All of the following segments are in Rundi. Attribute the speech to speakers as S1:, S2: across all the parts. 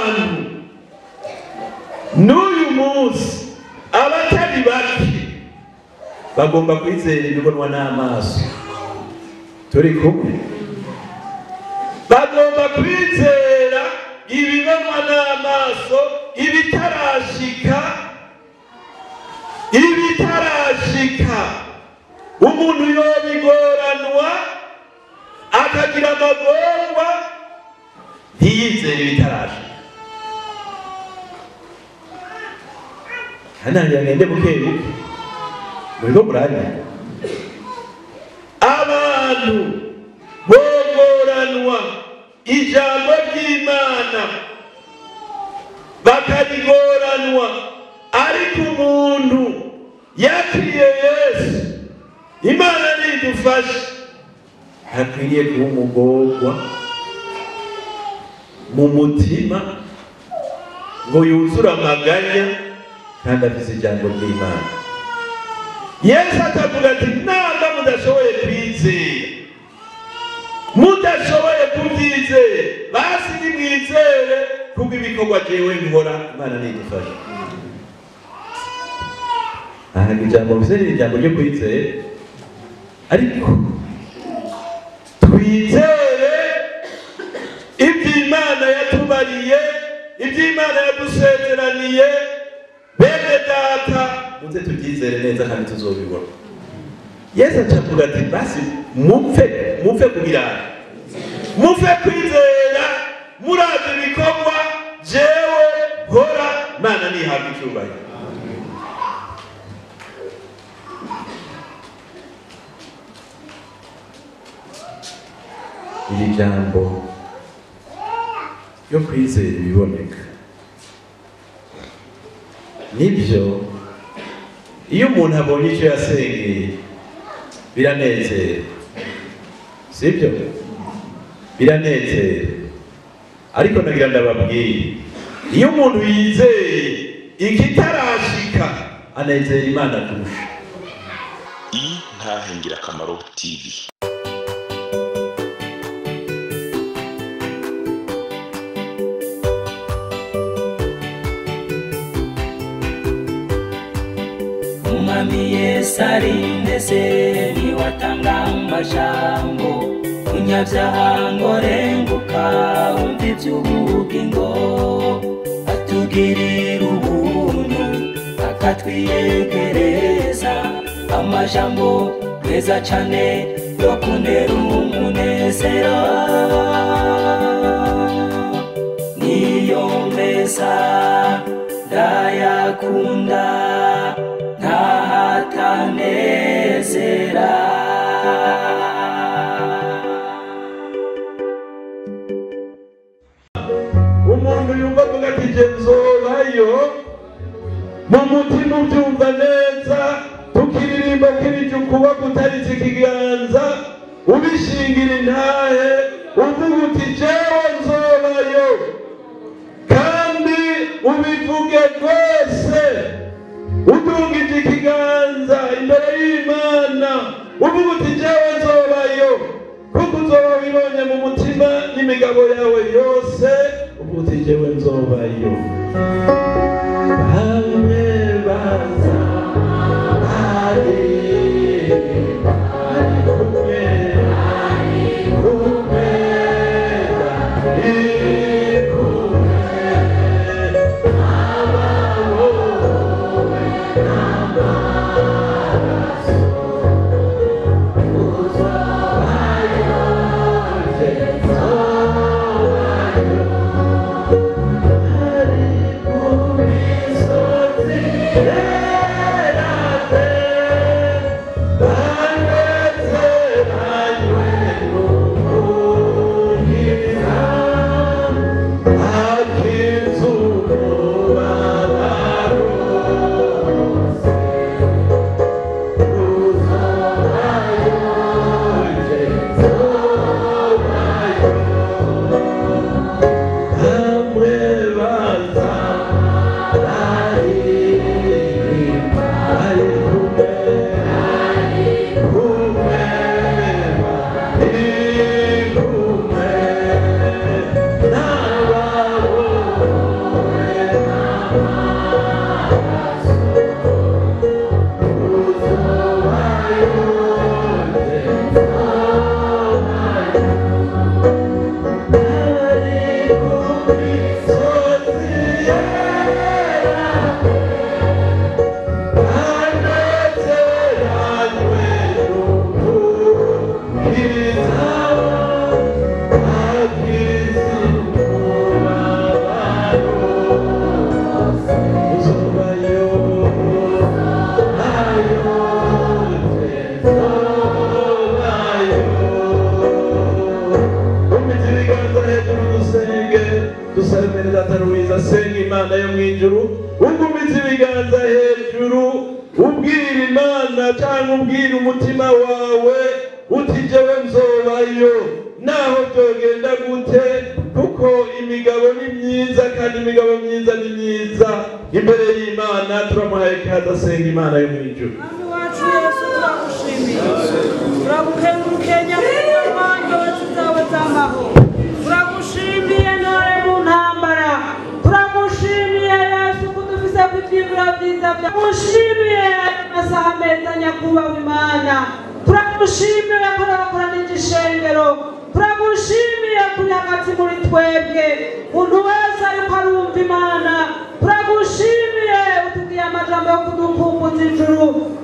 S1: abantu n'uyu munsi abatari bake bagomba kwizera ibibonwa n'amaso. Turi kumwe? Bagomba kwizera ibibonwa n'amaso, ibitarashika. Umuntu yobigoranwa akagira amagorwa ntiyizere ibitarashika. Hano ngende bukebuke muriko muranya abantu bogoranwa ijambo ry'Imana bakarigoranwa, ariko umuntu yakiriye Yesu, Imana nidufashe, hakwiriye kuba umugorwa mu mutima ngo yuzure amaganya kandi afise ijambo ry'Imana. Yesu akavuga ati namba mudashoboye kwizera, mudashoboye kubyizera, basi nimwizere kuko ibikorwa jewe nkora, Imana nidufashe. Aha ijambo bise ni ijambo ryo kwizera, ariko twizere iby'Imana yatubariye, iby'Imana yadusezeraniye. Bene data muze tubyizere neza kandi tuzobibona. Yesu acavuga ati basi mupfe kubirara, mupfe kwizera, murazi ibikorwa jewe nkora, Imana nihabwa icyubahiro. Iri jambo yo kwizera ibiboneka nibyo, iyo umuntu abonye icyo yasengeye biranezera, sibyo? Biranezera, ariko nagira ndababwire, iyo umuntu yizeye ikitarashika anezera Imana kurusha.
S2: Intahe Ngirakamaro TV.
S3: Umwami Yesu arindeze niwatanga amajambo, umunyabyaha ngo renguka wumva iby'ubugingo, atugirira ubuntu akatwiyegereza, amajambo meza cyane yo kunera umunezero, niyo meza ndayakunda ntahatanezera.
S1: Umuntu yumva avuga ati je nzobayo, mu mutima ubyumva neza, tukiririmba kirije ukuboko utaritse ikiganza, ubishingira intahe, uvuga uti jewe nzobayo, kandi ubivuge rwose udungije ikiganza imbere y'Imana, uvuga uti jewe nzobayo, kuko uzoba wibonye mu mutima n'imigabo yawe yose, uvuga uti jewe nzobayo. Bamwe baza Oh Senga Imana yo mwijuru ugumiza ibiganza hejuru ubwira Imana cyangwa ubwira umutima wawe uti jewe nzobayo naho byogenda gute kuko imigabo ni myiza kandi imigabo myiza ni myiza imbere y'Imana turamuhaye kaza senga Imana yo mwijuru
S2: Mwami wacu Yesu turagushimiye turagukengurukenya n'abandi bose zawe z'amaho turagushimiye ntore mu ntambara turagushimiye Yesu kudufise kw'ivyibura vyiza turagushimiye amasaha meza nyakubahwa Imana turagushimiye ko urakoranije ishengero turagushimiye kuri hagati muri twebwe umuntu wese ariko arumva Imana turagushimiye utubwiye amajambo yo kudukumbuza ijuru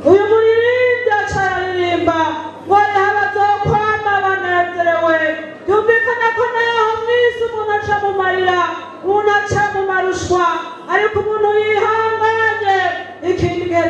S2: uyu muririmbyi acararirimba ngo hariho abazokwama banezerewe byumvikana ko naho mw'isi umuntu aca mu marira umuntu aca mu marushwa ariko umuntu yihanganye ikindi gihe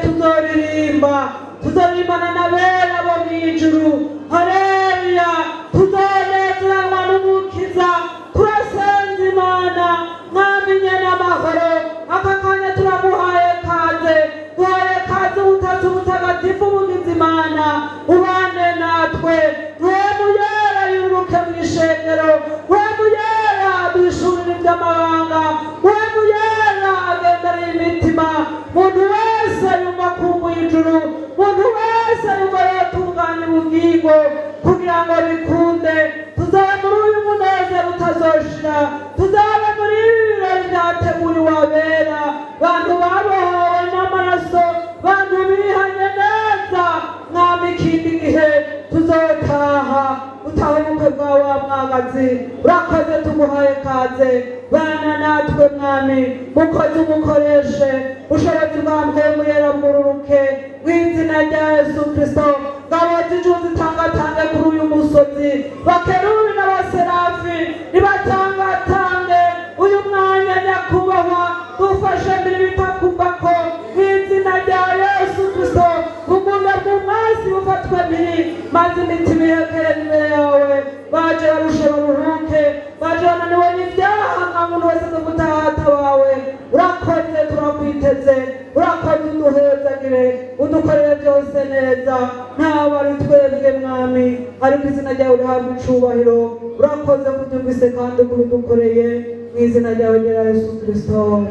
S2: tuzoririmbana n'abera bo mw'ijuru haleluya tuzonezeranwa n'umukiza turasenza Imana mwamenye n'amahoro aka kanya turamuhaye kaze duhaye kaze ubutatu butagatifu bugize Imana ubane natwe Rwemuyera yuruke mw'ishengero Rwemuyera duhishurire iby'amabanga Rwemuyera agendereye imitima muntu wese yumva kumbuye ijuru muntu wese yumva yatunganya ubugingo kugira ngo bikunde tuzabe muri uyu munezero utazoshira tuzabe muri ibi birori byateguriwe abera bantu babohowe n'amaraso bantu bihanye neza mwami ikindi gihe tuzotaha utahe ubukwe bwawe wa mwagazi urakoze tuguhaye kaze bana natwe mwami mukozi umukoreshe ubushobozi bwa Mpwemuyera bwururuke mw'izina rya Yesu Kristo ngabo z'ijuru zitangatange kuri uyu musozi bakerubi n'abaserafi nibatangatange uyu mwanya nyakubahwa dufashe mbere bitakumbako mw'izina rya Yesu Kristo ubuntu bw'umwasi bufatwe mpiri maze imitima irekere imbere yawe baje barushe baruhuke baje bananiwe n'ibyaha nta muntu wese zo gutahata wawe urakoze turakwiteze urakoze uduhezagire udukorere byose neza ntawe ari twebwe mwami ariko izina ryawe rihabwa icubahiro urakoze kubyumvise kandi kubidukoreye mw'izina ryawe rya Yesu Kristo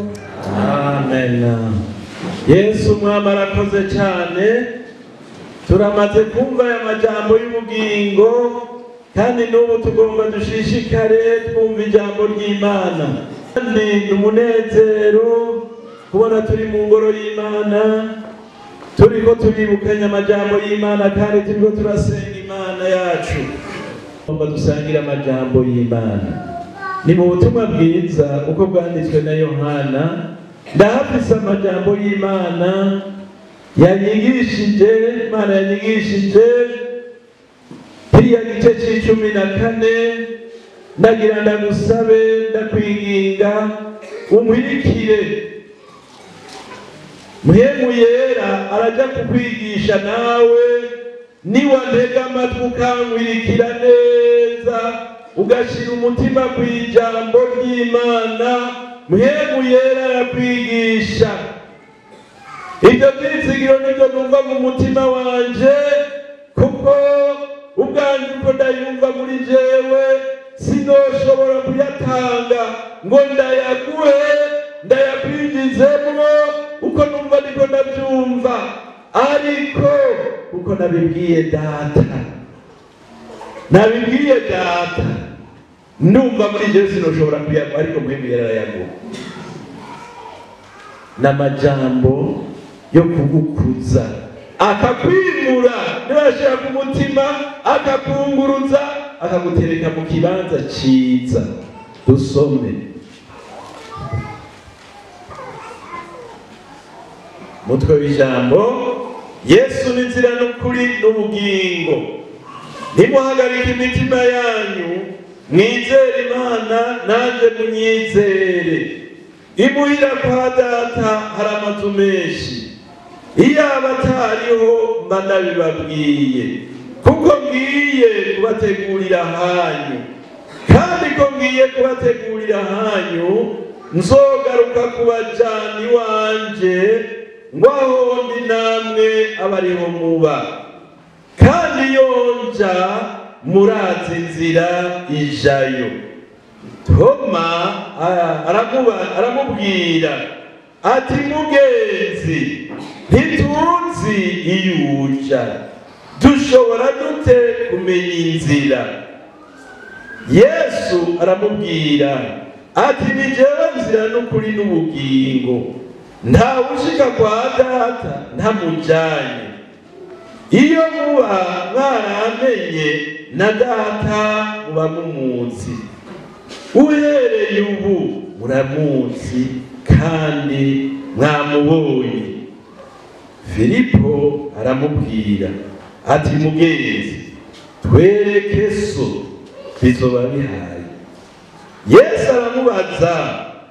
S1: amen. Yesu mwami arakoze cyane turamaze kumva aya majambo y'ubugingo kandi n'ubu tugomba dushishikare twumva ijambo ry'Imana kandi umunezero kubona turi mu ngoro y'Imana turiko turibukanya amajambo y'Imana kandi turiko turasenga Imana yacu tugomba dusangira amajambo y'Imana ni mu butumwa bwiza uko bwanditswe na Yohana ndahafise amajambo y'Imana yanyigishije Imana yanyigishije kiriya gice c'14 ndagira ndagusabe ndakwinginga umwirikire Mpwemuyera araja kukwigisha nawe niwantega amatwi ukankwirikira neza ugashira umutima kw'ijambo ry'Imana Mpwemuyera arakwigisha ibyo byizigiro nibyo numva mu mutima wanje kuko ubwanjye uko ndayumva muri jewe sinoshobora kuyatanga ngo ndayaguhe ndayakwinjizemwo uko numva niko ndabyumva ariko uko nabibwiye data numva muri jewe sinoshobora kuyaguha ariko Mpwemuyera arayaguha n'amajambo yo kugukuza akakwimura nibashira ku mutima akakunguruza akagutereka mu kibanza ciza dusome mutwe w'ijambo Yesu ni inzira n'ukuri n'ubugingo. Ntimuhagarike imitima yanyu, mwizere Imana nanjye munyizere. Imuhira kwa data hari amazu menshi, iyaba atariho mba nabibabwiye, kuko ngiye kubategurira hanyu. Kandi ko ngiye kubategurira hanyu, nzogaruka kubajana iwanje, ngo aho ndi namwe abariho muba. Kandi yonja murazi inzira ijayo. Toma aramubwira ati mugenzi, ntituzi iyo uja, dushobora dute kumenya inzira? Yesu aramubwira ati ni jewe nzira n'ukuri n'ubugingo, ntawe ushika kwa data ntamujanye. Iyo muba mwaramenye na data muba mumuzi, uhereye ubu muramuzi kandi mwamubonye. Filipo aramubwira ati mugenzi, twereke so, bizoba bihaye. Yesu aramubaza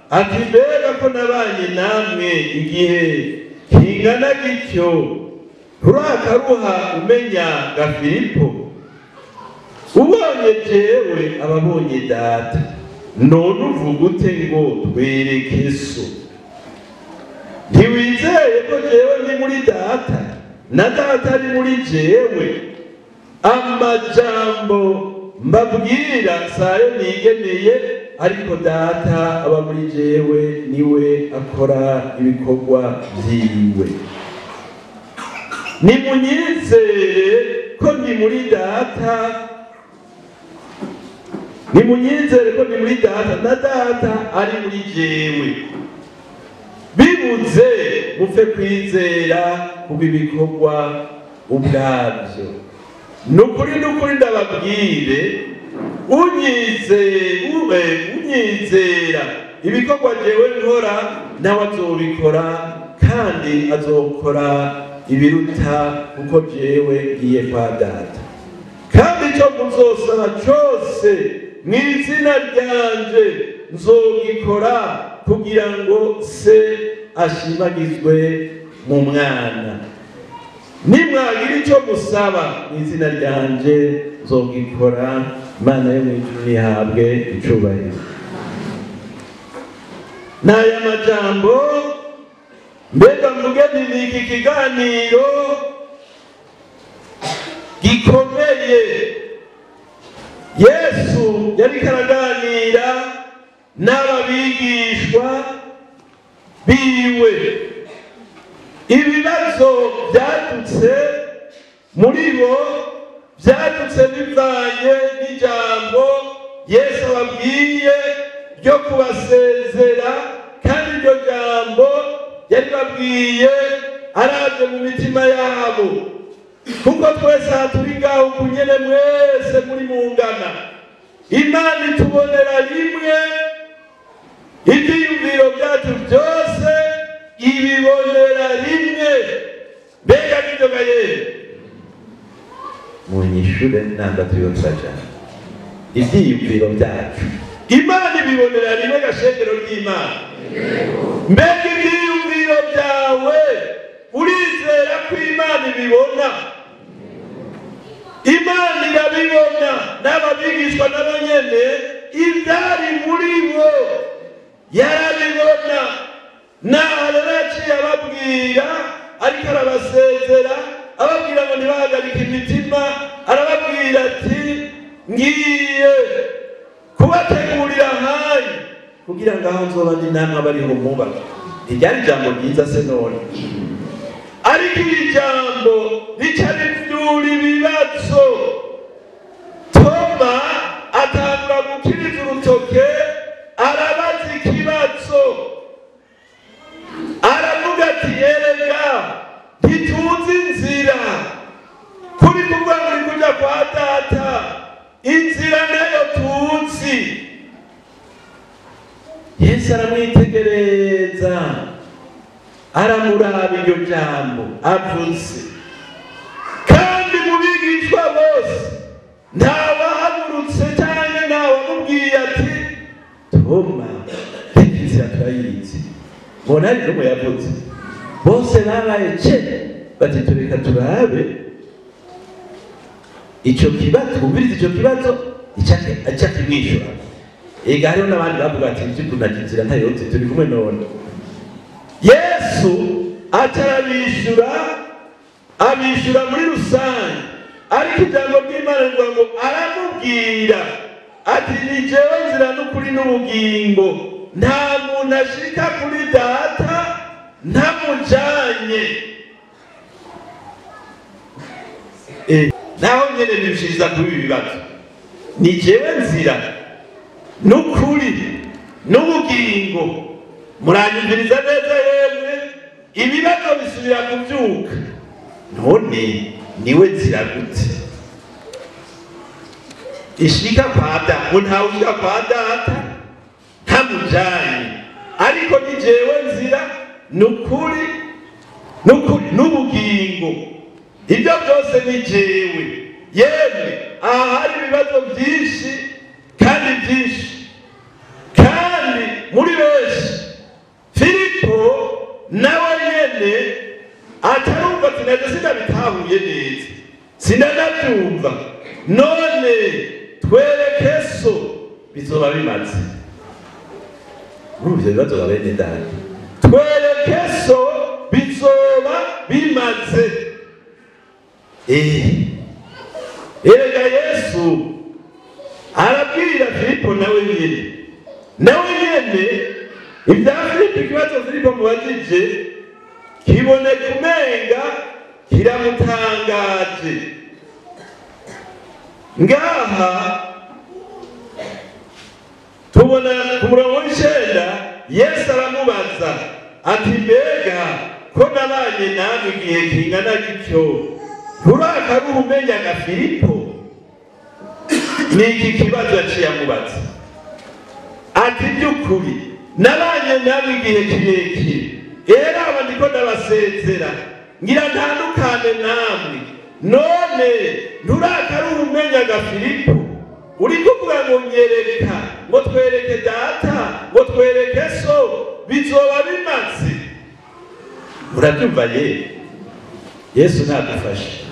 S1: ati mbega ko nabanye namwe igihe kingana gityo, nturakaruha umenya ga Filipo? Ubonye jewe ababonye data, none uvuga ute ngo twereke so? Ntiwizeye ko jewe ndi muri data na data ari muri jewe? Amajambo mbabwira sayo nigeneye, ariko data aba muri jewe niwe akora ibikorwa vyiwe. Nimunyizere ko ndi muri data, nimunyizere ko ndi muri data na data ari muri jewe. Bibuze mupfe kwizera kubw'ibikorwa ubwabyo. Nukuri ndababwire, unyizera ibikorwa jewe nkora nawe azobikora, kandi azokora ibiruta kuko jewe ngiye kwa data. Kandi icyo muzosaba cyose mu izina ryanje nzogikora, kugira ngo se ashimagizwe mu mwana. Nimwagira icyo musaba mu izina ryanje nzogikora. Imana yo mu ijuru nihabwe icubahiro. N'aya majambo mbega mvuge nti iki kiganiro gikomeye Yesu yariko araganira n'ababigishwa biwe. Ibibazo byadutse muri bo, byadutse bivanye n'ijambo Yesu ababwiye ryo kubasezera, kandi iryo jambo yari babwiye aravye mu mitima yabo, kuko twese aha turi ngaho kunyene mwese muri mungana. Imana itubonera rimwe, ivyiyumviro vyacu vyose ibibonera rimwe. Mbega nivyo gaye munyishure nandatu yosajana ivyiyumviro vyacu Imana ibibonera rimwe, gashengero ry'Imana. Mbega ivyiyumviro vyawe urizera ko Imana ibibona? Imana irabibona. N'ababigishwa nabo nyene ivyari muri bo yarabibona. Naho rero yaciye ababwira, ariko arabasezera ababwira ngo ntibahagarike imitima. Arababwira ati ngiye kubategurira hanyu, kugira ngo aho nzoba ndi namwe abariho muba. Iryari ijambo ryiza se none? Ariko iri jambo rica rivyura ibibazo. Toma atangura gukiriza urutoke, arabaza ikibazo. Aravuga ati erega ntituzi inzira, kuri kuvuga ngo uri kuja kwa data, inzira nayo tuzi. Yesu aramwitegereza aramuraba iryo jambo avuze, kandi mu bigishwa bose ntawahagurutse cyangwa ntawamubwiye ati Toma inzira turayizi, mbona ari n'umwe yavuze. Bose babaye ce bati tureka turabe icyo kibazo, twumvirize icyo kibazo icyo kimwishyura. Ega hariho n'abandi bavuga ati by'ukuntu inzira ntayotse turi kumwe none. Yesu atarabishyura, abishyura muri rusange, ariko ijambo ry'Imana rivuga ngo aramubwira ati ni jewe nzira n'ukuri n'ubugingo, nta muntu ashika kuri data ntamujanye. Naho nyene bishiriza kuri ibi bibazo, ni jewe nzira n'ukuri n'ubugingo. Muranyumviriza neza yemwe, ibibazo bisubira kubyuka. None niwe nzira gute ishika kwa data? Ntawe ushika kwa data ntamujanye, ariko ni jewe nzira n'ukuri n'ubugingo. Ibyo byose ni jewe. Yemwe aha hari ibibazo byinshi kandi byinshi, kandi muri benshi Filipo nawe nyene atarumva ati naje sinabitahuye neza, sinanabyumva, none twereke so bizoba bimaze. Murumva ibibazo ba bene data, twereke so bizoba bimaze. Erega Yesu arabwira Filipo nawe nyene ibya Filipo, ikibazo Filipo mubajije kiboneka umenga kiramutangaje. Ngaha tubona ku murongo w'icenda Yesu aramubaza ati mbega ko nabanye namwe igihe kingana gityo nturakaruha umenyaga Filipo? Ni iki kibazo yaciye amubaza ati by'ukuri nabanye namwe igihe kirekire, era aba ndiko ndabasezera ngira ntandukane namwe, none nturakaruha umenyaga Filipo? Uri kuvuga ngo nyereka, ngo twereke data, ngo twereke so bizoba bimaze. Urabyumva ye? Yesu nadufashe,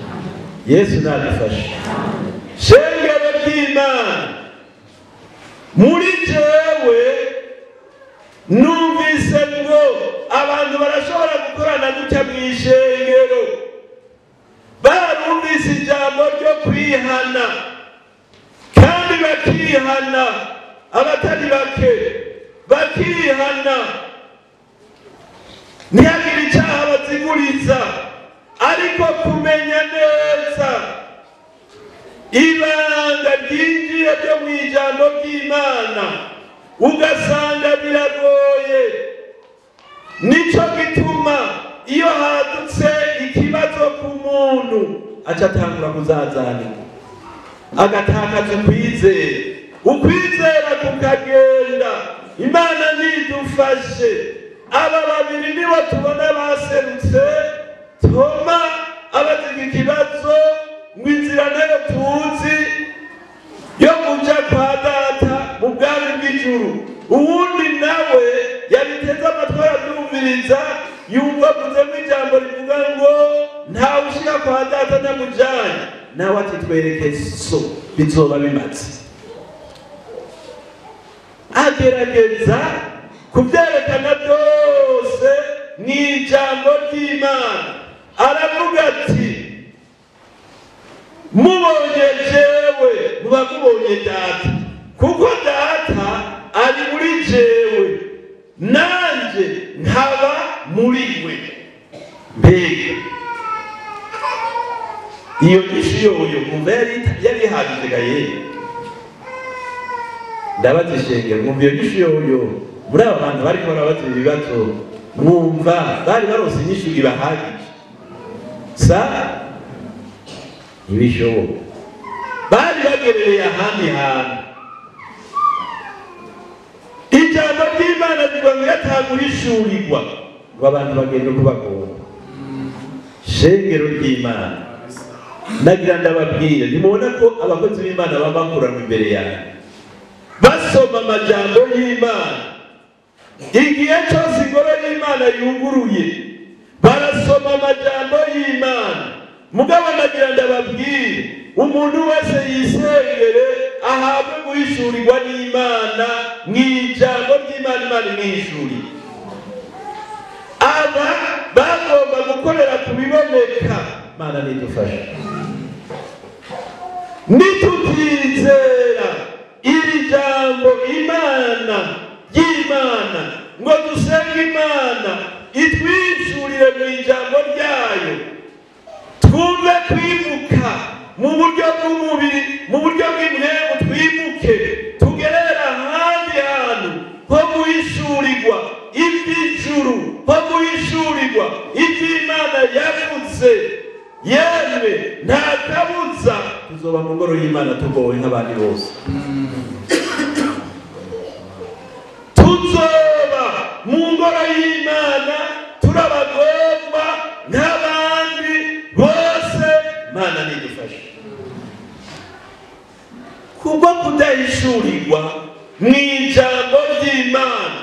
S1: Yesu nadufashe. Shengero ry'Imana, muri jewe numvise ngo abantu barashobora gukorana gutya mu ishengero, barumvise ijambo ryo kwihana kandi bakihana, abatari bake bakihana, ntihagire icyaha baziguriza, ariko kumenya neza ibanga ryinjiye ryo mu ijambo ry'Imana ugasanga biragoye. Nico gituma iyo hadutse ikibazo ku muntu aca atangura kuzazanira, agatakaza ukwizera kukagenda. Imana nidufashe. Aba babiri nibo tubona baserutse. Toma abaziga ikibazo ngo inzira nayo tuzi yo kuja kwa data mu bwami bw'ijuru, uwundi nawe yabiteze amatwi arabyumviriza, yumva kuzemo ijambo rivuga ngo ntawe ushika kwa data ntamujanye, nawe ati twereke so bizoba bimaze. Agerageza kubyerekana byose mu ijambo ry'Imana, aravuga ati mubonye jewe muba mubonye data, kuko data ari muri jewe nanje nkaba muri we. Mbega iyo nyishu yoyo kumva yari ihagije gaye? Ndabaza ishengero, mwumva iyo nyishu yoyo muri aba bantu bariko barabaza ibibazo, mwumva bari barose inyishu ibahagije? Ibishoboka bari bagerereye ahandi hantu. Ijambo ry'Imana rivuga ngo yataguhishurirwa ngo abantu bagende uko bagomba. Shengero ry'Imana, nagira ndababwire, nimubona ko abakozi b'Imana baba bakuranwa imbere yawe basoma amajambo y'Imana. Igihe cyose ingoro y'Imana yuguruye barasoma amajambo y'Imana. Mugabo nagira ndababwire, umuntu wese yisengere ahabwe guhishurirwa n'Imana mw'ijambo ry'Imana. Imana imwihishuriye. Aba bagomba gukorera ku biboneka. Mana nidufashe. Nitutizera iri jambo Imana ry'Imana ngo dusenge Imana itwishurire mu ijambo ryayo, twumve kwimuka mu buryo bw'umubiri, mu buryo bw'imwemu, twimuke tugerera ahandi hantu ho guhishurirwa iby'ijuru, ho guhishurirwa iby'Imana yavuze. Yemwe nta kabuza tuzoba mu ngoro y'Imana tugowe nk'abandi bose. Tuzoba mu ngoro y'Imana turabagomba nk'abandi bose. Mana nidufashe. Kubwo kudahishurirwa mw'ijambo ry'Imana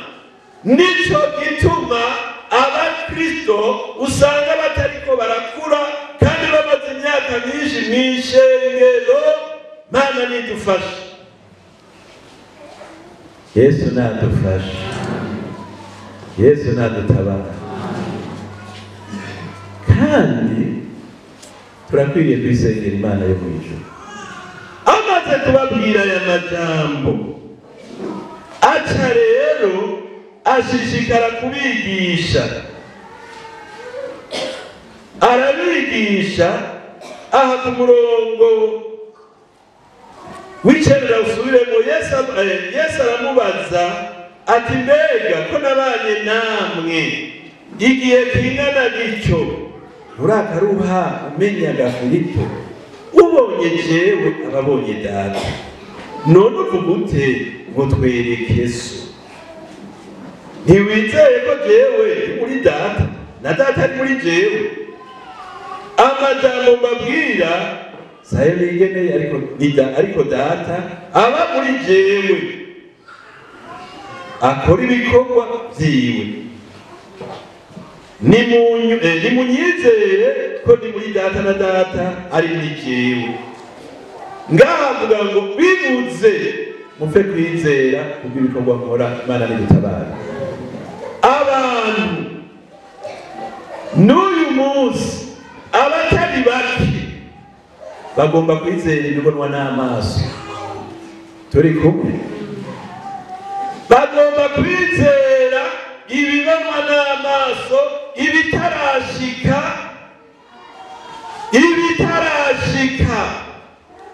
S1: nico gituma abakristo usanga batariko barakura kandi bamaze imyaka myinshi mw'ishengero. Mana nidufashe. Yesu nadufashe. Yesu nadutabara. Kandi turakwiriye kwisengera Imana yo mw'ijuru. Amaze kubabwira aya majambo, aca rero ashishikara kubigisha. Arabigisha aha ku murongo w'icenda usubiremo. Yesu aramubaza ati, mbega ko nabanye namwe igihe kingana gityo urakaruha umenyaga Filipo? Ubonye jewe ababonye Data. None uvuga ute ngo twereke So? Ntiwizeye ko jewe ndi muri Data na Data ari muri jewe? Amajambo mbabwira sayo nigeneye, ariko Data aba muri jewe akora ibikorwa vyiwe. Nimunyizere ko ndi muri Data na Data ari muri jewe. Ngavuga ngo bibuze mupfe kwizera kubw'ibikorwa nkora. Imana nidutabara. Abantu n'uyu munsi abatari bake bagomba kwizera ibibonwa n'amaso. Turi kumwe? Bagomba kwizera ibibonwa n'amaso, ibitarashika.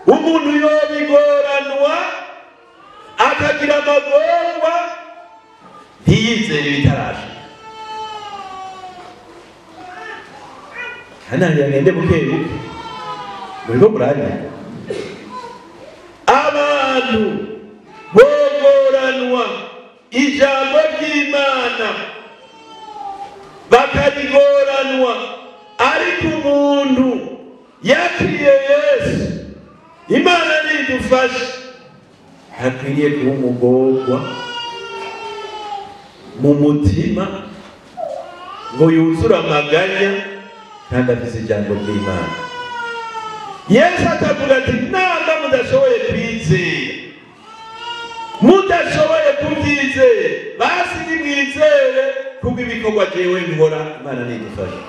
S1: Umuntu yobigoranwa akagira amagorwa ntiyizere ibitarashika. Hana ngende bukebuke muriko muranya. Abantu bogoranwa ijambo ry'Imana bakarigoranwa, ariko umuntu yakiriye Yesu. Imana nidufashe. Hakwiriye kuba umugorwa mu mutima ngo yuzure amaganya kandi afise ijambo ry'Imana. Yesu atavuga ati namba mudashoboye kwizera, mudashoboye kubyizera, basi nimwizere kubw'ibikorwa jewe nkora. Imana nidufashe.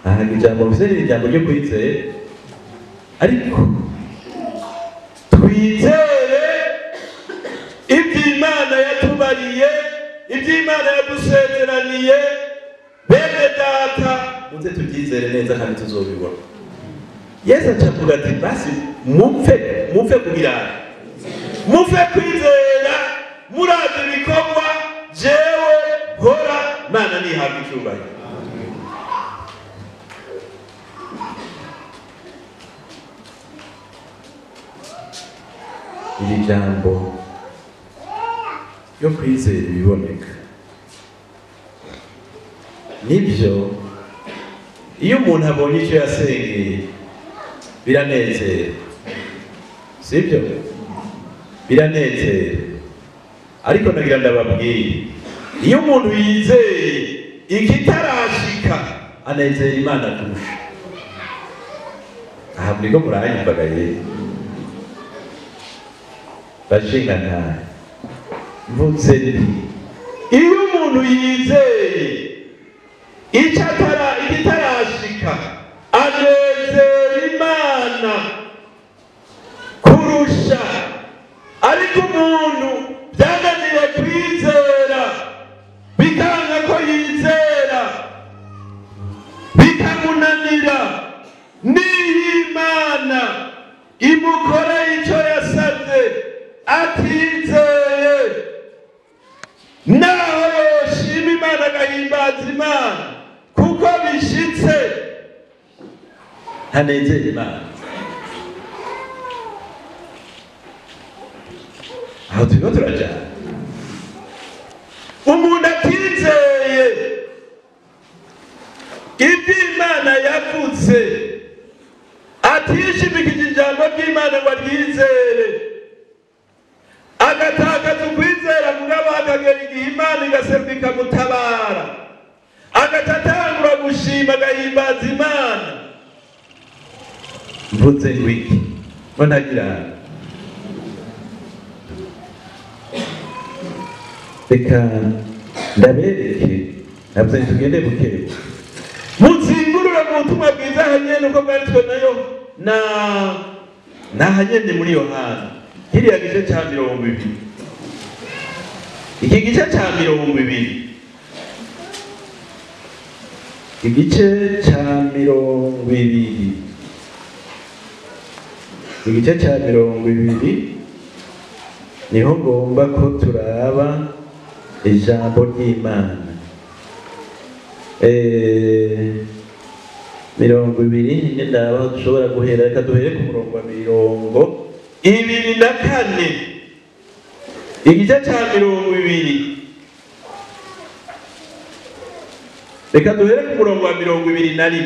S1: Aha ijambo bise ni ijambo ryo kwizera, ariko twizere iby'Imana yatubariye, iby'Imana yadusezeraniye. Bene Data muze tubyizere neza kandi tuzobibona. Yesu acavuga ati basi mupfe kubirara, mupfe kwizera, murazi ibikorwa jewe nkora. Mana nihabwe icyubahiro. Iri jambo yo kwizera ibiboneka nibyo iyo umuntu abonye icyo yasengeye biranezera, sibyo? Biranezera. Ariko nagira ndababwire, iyo umuntu yizeye ikitarashika anezera Imana kurusha. Aha muriko muranyumvaga ye bashinga ntahe mvuze nti iyo umuntu yizeye ikitarashika anezera Imana kurusha. Ariko umuntu byananiye kwizera bikanga ko yizera bikamunanira, n'Imana imukoreye icyo yasabye atizeye, naho yoshima Imana agahimbaza Imana kuko bishitse ntanezera Imana. Aho turimo turajana umuntu atizeye ibyo Imana yavuze, atishimikije ijambo ry'Imana ngo aryizere, agatakaza ukwizera mugabo akagera igihe Imana igaseruka ikamutabara, agaca atangura gushima agahimbaza Imana. Mvuze ngwiki ngo ntagira reka ndabereke nabyo tugende bukebuke muzingurura mu butumwa bwiza hanyene uko bwanditswe nayo na hanyene muri Yohana kiriya gice cya 20. Iki gice cya 20, igice cya 20, igice cya 20 niho ngomba ko turaba ijambo ry'Imana. 20 ndaba dushobora guhera, reka duhere ku murongo wa 24. Igice cya 20, reka duhere ku murongo wa 21.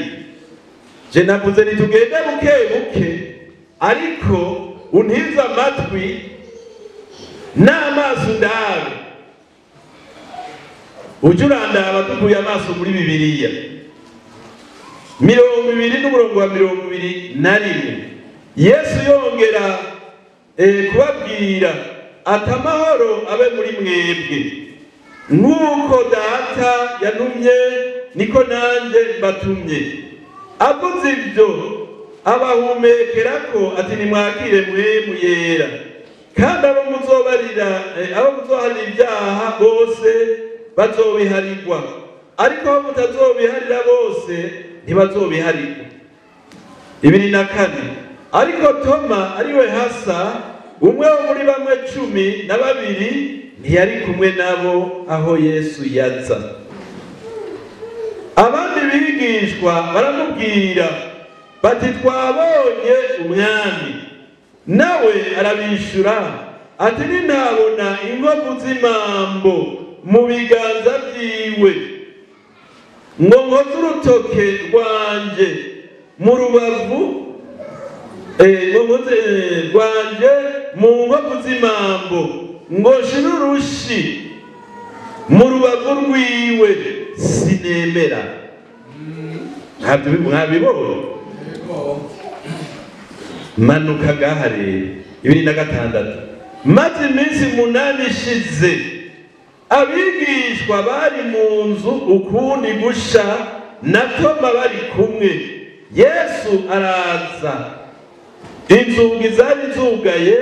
S1: Je navuze nitugende buke buke, ariko untize amatwi n'amaso ndabe, ujye urandaba tukuye amaso muri Bibiliya. 20 n'umurongo wa 21, Yesu yongera kubabwira ati amahoro abe muri mwebwe, nk'uko Data yantumye niko nanjye mbatumye. Avuze ibyo abahumekerako ati nimwakire mpwemu yera, kandi abo muzoharira ibyaha bose bazobiharirwa, ariko abo mutazobiharira bose ntibazobiharirwa. 24. Ariko Toma ariwe Hasa, umwe wo muri bamwe 12 ntiyari kumwe nabo aho Yesu yaza. Abandi bigishwa baramubwira bati twabonye umwami. Nawe arabishura ati nintabona inkovu z'imambo mu biganza byiwe, ngo nkoze urutoke rwanje mu rubavu rwanje mu nkovu z'imambo, ngo nshire urushi mu rubavu rwiwe, sinemera. Mwabibonye? Manuka gahare 26. Maze iminsi 8 ishize, abigishwa bari mu nzu ukundi gusha na Toma bari kumwe. Yesu araza, inzugi zari zugaye,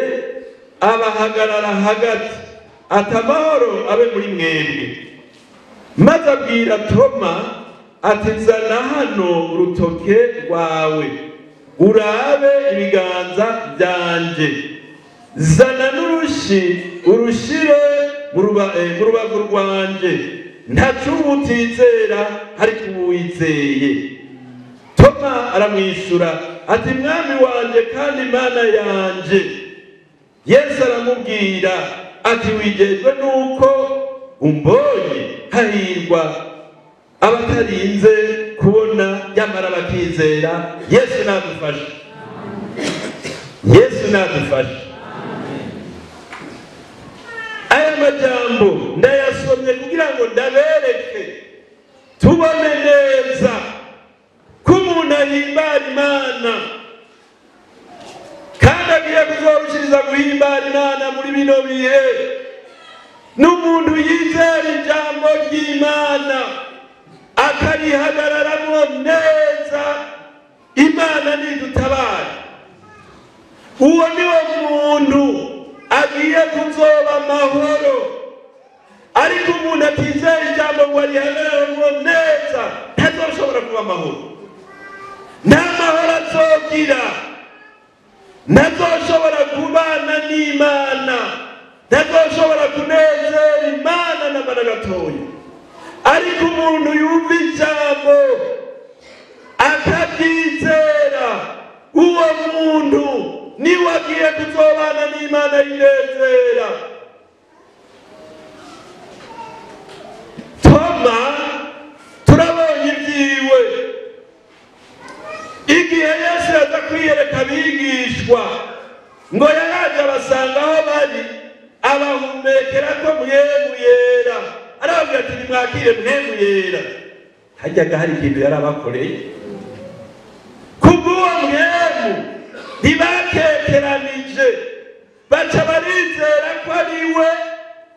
S1: abahagarara hagati ati amahoro abe muri mwebwe. Maze abwira Toma ati zana hano urutoke rwawe, urabe ibiganza byanje, zana n'urushi urushire mu rubavu rwanje, ntaco utizera ariko uwizeye. Toma aramwishura ati mwami wanje kandi Imana yanje. Yesu aramubwira ati wigejwe nuko umbonye, hahirwa abatarinze kubona nyamara bakizera. Yesu nadufashe, Yesu nadufashe. Aya majambo ndayasomye kugira ngo ndabereke tubone neza ko umuntu ahimbara Imana kandi agiye kuzorushiriza guhimbara Imana muri bino bihe. N'umuntu yizera ijambo ry'Imana akarihagararamo neza, Imana nidutabara. Uwo niwo muntu agiye kuzoba amahoro. Ariko umuntu atizera ijambo ngo arihagararamo neza ntazoshobora kuba amahoro, nta mahoro azogira, ntazoshobora kubana n'Imana, ntazoshobora kunezera Imana n'amara gatoya. Ariko umuntu yumva ijambo akaryizera, uwo muntu niwe agiye kuzobana n'Imana yinezera. Toma turabonye ibyiwe igihe Yesu yaza kwiyereka abigishwa ngo yaraje abasanga aho bari, abahumekera ko mwemu yera, arababwira ati nimwakire mwemu yera. Hajyaga hari ikintu yarabakoreye. Kubw'uwo mwemu ntibakekeranije, baca barizera ko ari we,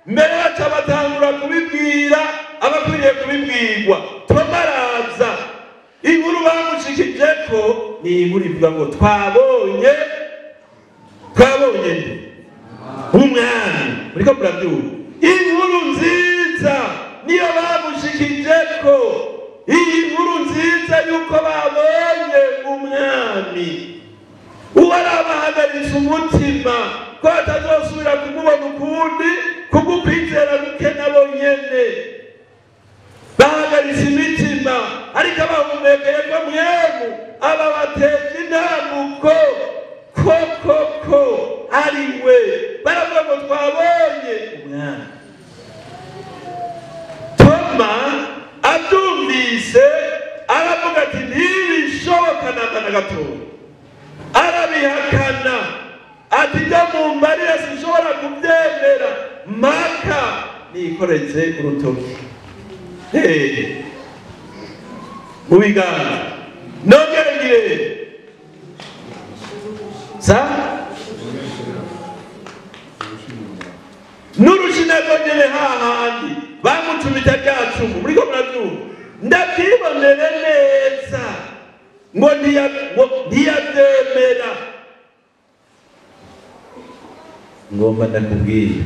S1: mbere baca batangura kubibwira abakwiriye kubibwirwa. Toma araza, inkuru bamushikije ko ni inkuru ivuga ngo twabonye umwami. Muriko murabyumva? Inkuru nziza niyo bamushikije ko, iyi nkuru nziza yuko babonye umwami. Uwo arabahagaritse umutima ko atazosubira kumubona ukundi kugukwizera guke nabo nyene. Bahagaritse imitima, ariko abahumekeye ko mwemu aba bateje intambuko ko ari we. Baravuga ngo twabonye umwami. Toma abyumvise aravuga ati ntibishoboka namba na gatoya, arabihakana ati njya mu mbarire sinshobora kubyemera, maka nikoreze urutoki mu biganza nongere ngire n'urushina rwongere hahandi bamucumita rya cumu. Muriko murabyumva? Ndabyibonere neza ngo ntiyabyemera. Ngomba ndakubwira,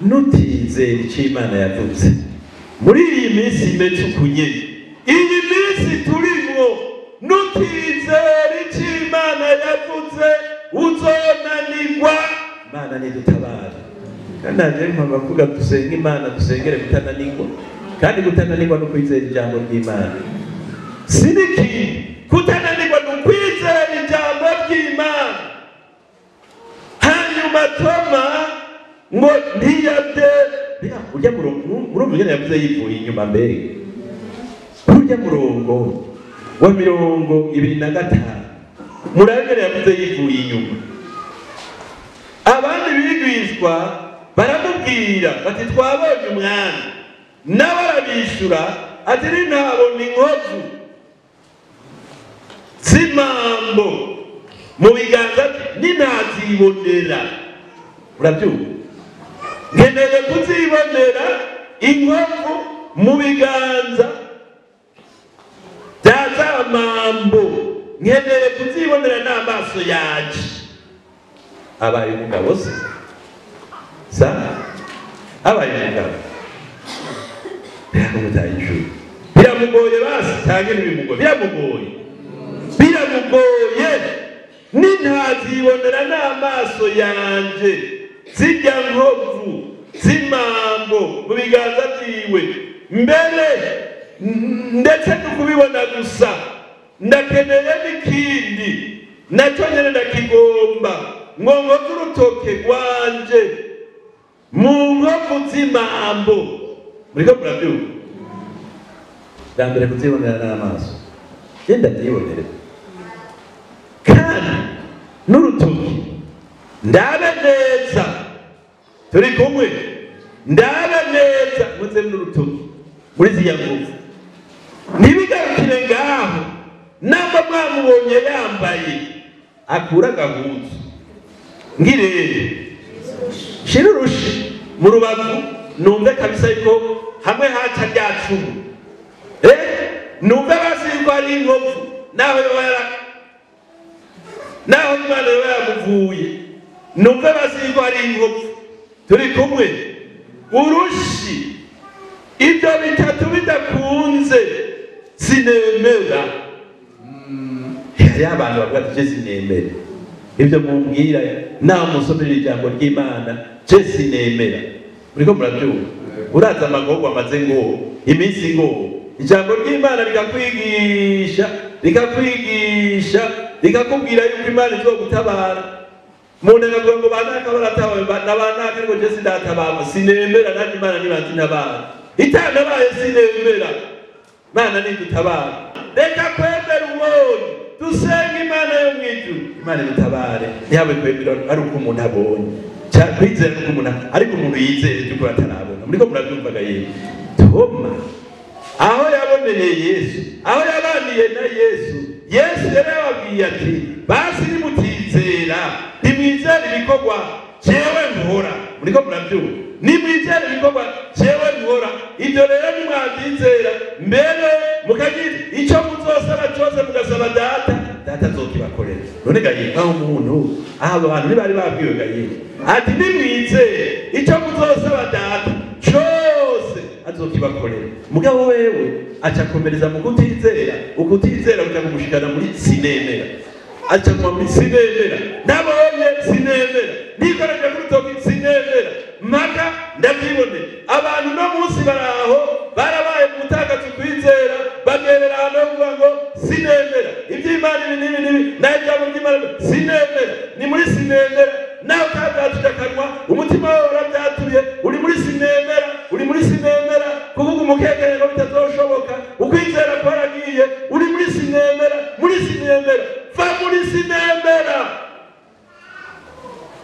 S1: nutizera icyo Imana yavuze muri iyi minsi imeze ukunye, iyi minsi turimo, nutizera icyo Imana yavuze uzonanirwa. Imana nidutabara. Kandi naje mpamvu avuga dusenga Imana, dusengere kutananirwa. Kandi kutananirwa no kwizera ijambo ry'Imana. Siniki kutananirwa no kwizera ijambo ry'Imana. Hanyuma Toma ngo ntiyabye urya murongo yavuze yivuye inyuma mbere. Urya murongo wa 25 murabere yavuze yivuye inyuma. Abandi bigwishwa baramubwira bati twabonye umwami, nawe arabishura ati ntabona inkovu z'imambo mu biganza ninazibonera. Urabyumva? Nkeneye kuzibonera inkovu mu biganza bya za mambo, nkeneye kuzibonera n'amaso yaje. Abaye umugabo se abaye umugabo biramugoye basi cyangwa ntibimugoye? Biramugoye nintazibonera n'amaso yanje zijya nkovu z'imambo mu biganza byiwe, mbere ndetse no kubibona gusa ndakeneye n'ikindi nacyo nyene ndakigomba, ngo nkoze urutoke rwanje mu nkovu z'imambo. Muriko murabyumva? bwa mbere kuzibonera n'amaso genda ndibonere kandi n'urutoki ndabe neza turi kumwe ndabe neza muze n'urutoki muri ziriya ngufu ntibigarukire ngaho namba mwamubonye yambaye akura agahuzu ngirere shira urushi mu rubavu numve kabisa yuko hamwe haca rya cumu numve basi yuko ari inkovu naho Imana yamuvuye numve basi yuko ari inkovu turi kumwe urushi ibyo bitatu bidakunze sinemera hariho abantu bavuga ati je sinemera ibyo mumbwira naho musomera ijambo ry'Imana je sinemera muriko murabyumva uraza amagorwa amaze ngo iminsi ngo ijambo ry'Imana rikakubwira yuko Imana izogutabara umuntu akavuga ngo banaka baratabawe nabanaka ariko je sindatabara sinemera nanjye Imana nibanzi ntabara itanabaye sinemera Imana nidutabara reka kwemera ubonye dusenga Imana yo mwijuru Imana idutabare ntihabe kwemera ari uko umuntu abonye kwizera uko umuntu ariko umuntu yizeye yuko atarabona muriko murabyumvaga yewe Toma aho yaboneye Yesu aho yabaniye na Yesu yarababwiye ati basi nimutizera nimwizere ibikorwa jewe nkora muriko murabyumva nimwizere ibikorwa jewe nkora ibyo rero nimwabyizera mbere mukagira icyo muzosaba cyose mugasaba data azokibakorera none gaye aho umuntu aho abantu ntibari babwiwe gaye ati nimwizere icyo muzosaba data cyose azokibakorera mugabo wewe acakomereza mu kutizera ukutizera bikamushikana muri sinemera aca muri sinemera nabonye sinemera nikoreje kuri toki sinemera maka ndabyibone abantu no munsi baraho barabaye mutakaza kwizera bagerera hano kuvuga ngo sinemera iby'Imana nibi najyamo by'Imana sinemera ni muri sinemera nawe kabyatujakanwa umutima wawe urabyatuye uri muri sinemera kuvuga umukekere ngo bitazoshoboka ukwizera kwaragiye uri muri sinemera va muri sinemera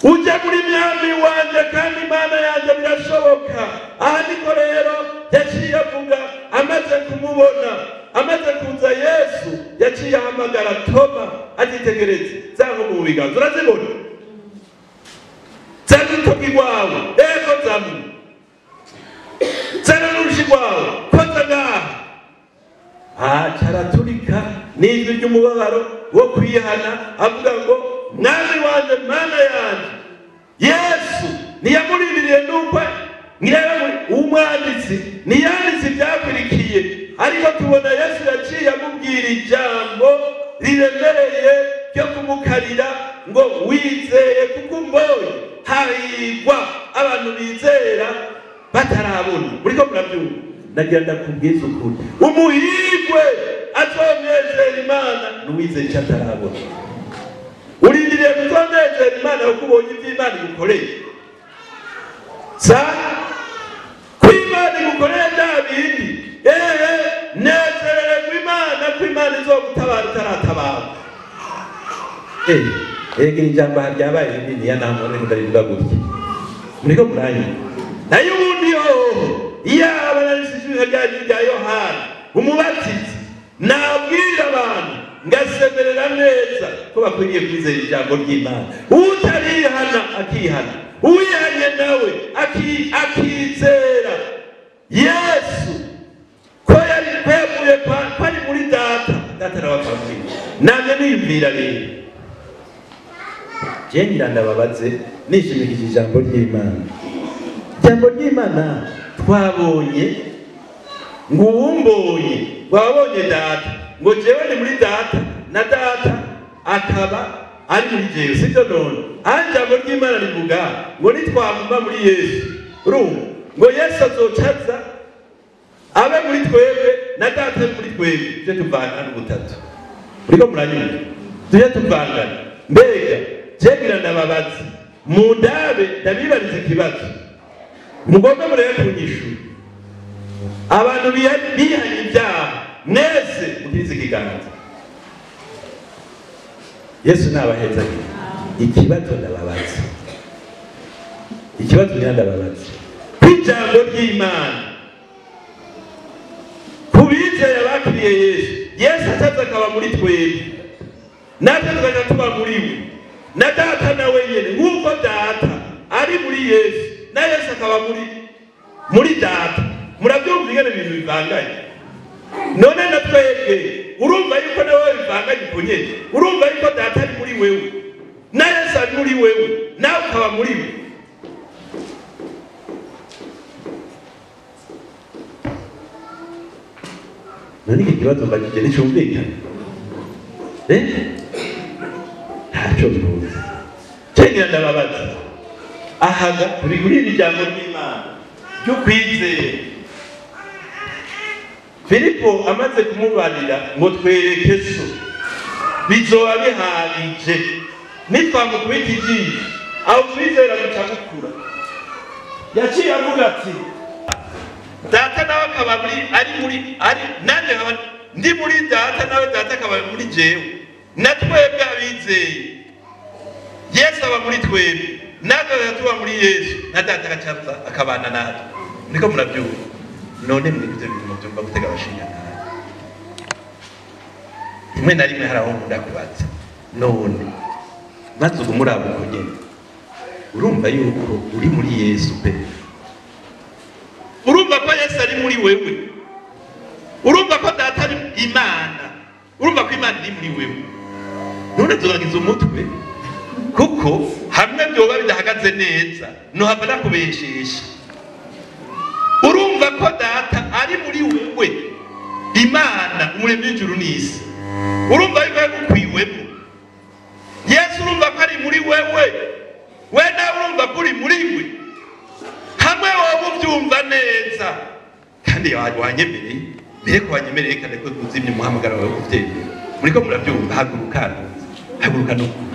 S1: ujya muri myami wanje kandi Imana yanjye birashoboka aha niko rero yaciye avuga amaze kumubona amaze kuza Yesu yaciye ahamagara Toma atitegereze zango mu biganza urazibona zangutoki wawe ego zamu zana n'urushi rwawe koza ngaha caraturika n'ijwi ry'umubabaro wo kwihana avuga ngo mwami wanje Mana yanje Yesu ntiyamurindiriye nuko umwanditsi ntiyanditse ibyakurikiye ariko tubona Yesu yaciye amubwira ijambo riremereye ryo kumukarira ngo wizeye kuko mbonye hahirwa abantu bizera batarabona muriko murabyumva nagira ndakubwiza ukuri umuhirwe azonezera Imana n'uwizeye icyo atarabona urindiriye kuzonezera Imana kuko ubonye iby'Imana igukoreye kw'Imana igukoreye bya bindi nezerererwa Imana ko Imana izogutabara utaratabara ega ijambo ryabaye rinini ya namone ndarivuga gutya muriko muranya nayo ubundi yaba narishije rya Yohana umubatizi nabwira abantu ngasemerera neza ko bakwiriye kwizera ijambo ry'Imana utarihana akihana uyanye nawe akizera Yesu ko yari kwevuye kwari muri data nawe namwe niyumvira rero jengira ndababaze nishimikije ijambo ry'Imana twabonye ngo uwumbonye wabonye data ngo jewe ni muri data na data akaba ari muri jewe sibyo none ijambo ry'Imana rivuga ngo nitwamuma muri Yesu urumva ngo Yesu azocaza abe muri twebwe na data muri twebwe tuje tuvangana ubutatu uriko muranyumva tuje tuvangana mbega jengira ndababaze mundabe ndabibariza ikibazo mugomba murebe kunyishura abantu bihanye ibyaha mwese mugirize ikiganza. Yesu nabaheza ikibazo ndababaza, ikibazo ndababaza kw'ijambo ry'Imana kubizera bakiriye Yesu. Yesu ataza akaba muri twebwe, natwe tukaja tuba muri we, na data na wenyene nk'uko data ari muri Yesu na Yesu akaba muri data. Murabyumva ingene ibintu bivanganye? None na twebwe urumva yuko nawe bivanganye uko nyene? Urumva yuko data ari muri wewe na Yesu ari muri wewe nawe ukaba muri we? None iki kibazo mbagije nicumvikana? Ntaco bihuza. Cengira ndababaza, ahaga turi kuri iri jambo ry'Imana ryo kwizera. Filipo amaze kumubarira ngo twereke so, bizoba bihagije nitwamukubita ijisho aho twizera guca gukura. Yaciye avuga ati data nawe akaba ari nanjye ndi muri data nawe data akaba muri jewe, na twebwe abizeye Yesu aba muri twebwe, natwe tuba muri Yesu, na data agacaza akabana natwe. Niko murabyumva? None mwibyo bintu byumva gutega abashinya nawe. Rimwe na rimwe haraho ndakubaza, none maze ubu muri abo nyene urumva yuko uri muri Yesu pe? Urumva ko Yesu ari muri wewe? Urumva ko data ari Imana? Urumva ko Imana iri muri wewe? None turangiza umutwe kuko hamwe byoba bidahagaze neza no hava nakubeshesha. Urumva ko data ari muri wewe, Imana umuremyi w'ijuru n'isi? Urumva yuko yakukwiwemo? Yesu urumva ko ari muri wewe, we nawe urumva ko uri muri we? Hamwe wowe ubyumva neza kandi wanyemereye, mbere ko wanyemereye kandi ko tuzimye umuhamagaro wawe kuvyemera. Muriko murabyumva? Haguruka n'ukuri.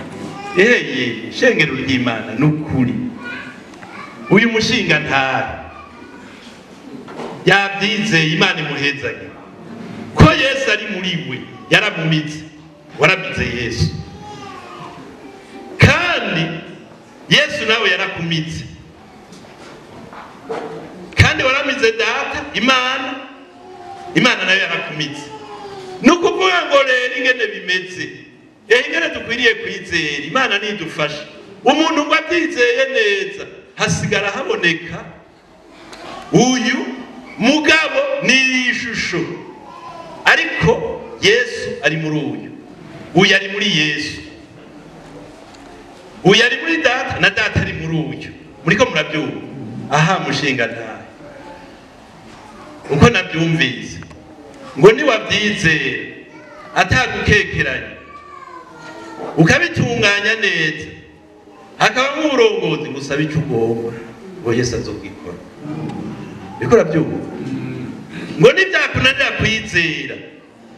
S1: Shengero ry'Imana n'ukuri. Uyu mushinga ntari yabyizeye, Imana imuhezanye ko Yesu ari muri we, yaramumitse, warabize Yesu, kandi Yesu nawe yarakumitse, kandi waramize data Imana nayo yarakumitse. Nukuvuga ngo rero ingene bimeze, ingene dukwiriye kwizera Imana nidufasha. Umuntu ngo abyizeye neza hasigara haboneka uyu mugabo ni ishusho, ariko Yesu ari muri uyu ari muri Yesu, uyu ari muri data na data ari muri uyu. Muriko murabyumva? Aha mushinga ntahe uko nabyumvise ngo niwabyizera atagukekeranya ukabitunganya neza, hakaba nk'uburongozi gusaba icyo ugomba ngo Yesu azogikora. Bikora byumva? Ngo nibyakunanira kwizera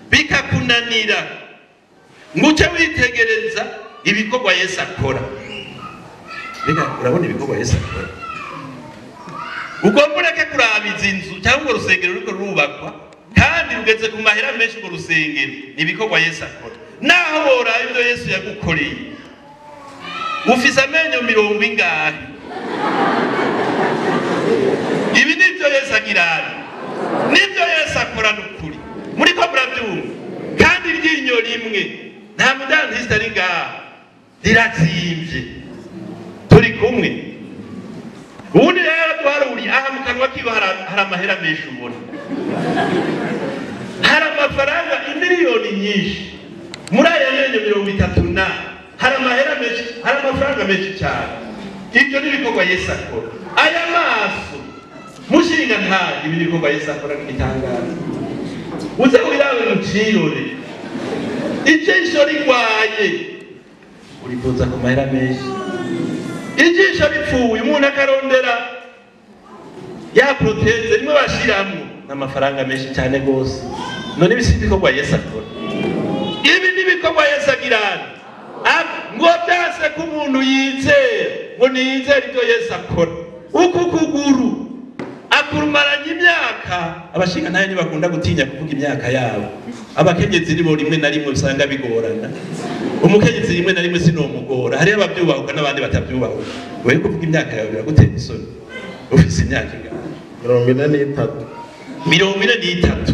S1: bikakunanira ngo uce witegereza ibikorwa Yesu akora. Bika urabona ibikorwa Yesu akora, ugomba ureke kurabiza inzu cyangwa urusengero ruriko rubakwa kandi rugeze ku mahera menshi ngo rusengero. Ni ibikorwa Yesu akora. Naho wora ibyo Yesu yagukoreye, ufise amenyo 20 ibi nibyo Yesu agirana, nibyo Yesu akora n'ukuri. Muriko murabyumva? Kandi iryinyo rimwe nta mudantiste ari ngaha rirazimvye, turi kumwe. Ubundi rero twaruriye aha mu kanwa kiba hari amahera menshi ubona, hari amafaranga imiliyoni nyinshi. Muri aya menyo 30 hari amahera menshi, hari amafaranga menshi cyane. Ibyo ni ibikorwa Yesu akora. Aya maso mushinga ntaye ibi bikorwa Yesu akora n'itangaza. Uze wirawe mu kirore, ijisho rigwaye uribuza ku mahera menshi, ijisho ripfuye umuntu akarondera ya proteze rimwe bashiramo n'amafaranga menshi cyane gose. None bisi bikorwa Yesu akora. Ibi ni bikorwa Yesu agirana. Ngo byase ko umuntu yizera, ngo niyizera ibyo Yesu akora. Uku kuguru akurumaranye imyaka abashinga nayo ntibakunda gutinya kuvuga imyaka yabo. Abakenyezi nibo rimwe na rimwe usanga bigorana. Umukenyezi rimwe na rimwe sinomugora, hari abavyubahuka n'abandi batavyubahuka. Wewe kuvuga imyaka yawe biragutera isoni. Ufise imyaka ingana 43.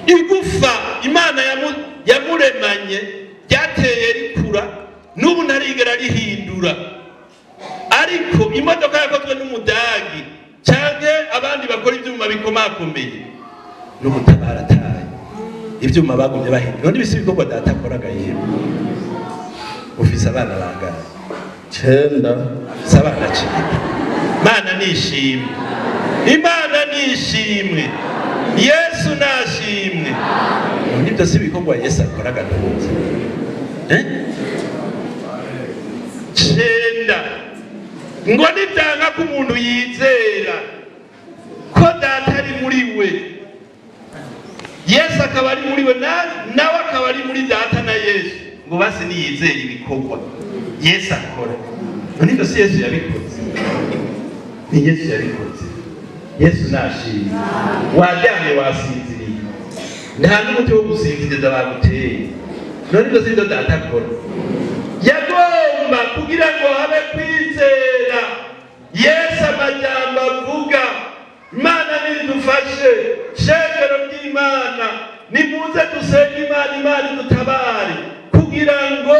S1: Igufa Imana yamuremanye ryateye rikura n'ubu ntarigera rihindura. Ariko imodoka yakozwe n'umudagi canke abandi bakora ivyuma bikomakomeye n'umutabara ataye ivyuma bagumye bahindura. None bisi bikorwa data akoraga yewe. Ufise abana bangana 9 sabana ciki. Mana nishimwe, Imana nishimwe, Yesu nashimwe. Nibyo si bikorwa Yesu akoraga ntuzi. Chenda ngo nitanga ku muntu yizera ko data ari muri we, Yesu akaba ari muri we, nawe akaba ari muri data na Yesu, ngo basi niyizera ibikorwa Yesu akora. None si Yesu yabikoze, ni Yesu yabikoze. Yesu nashimye. Waryamye wasinziriye, nta n'umuti wo gusinziriza baguteye. None si data akora. Yagomba kugira ngo habe kwizera Yesu amajambo avuga. Imana nidufashe, shengero ry'Imana nimuze dusenge Imana, Imana idutabare kugira ngo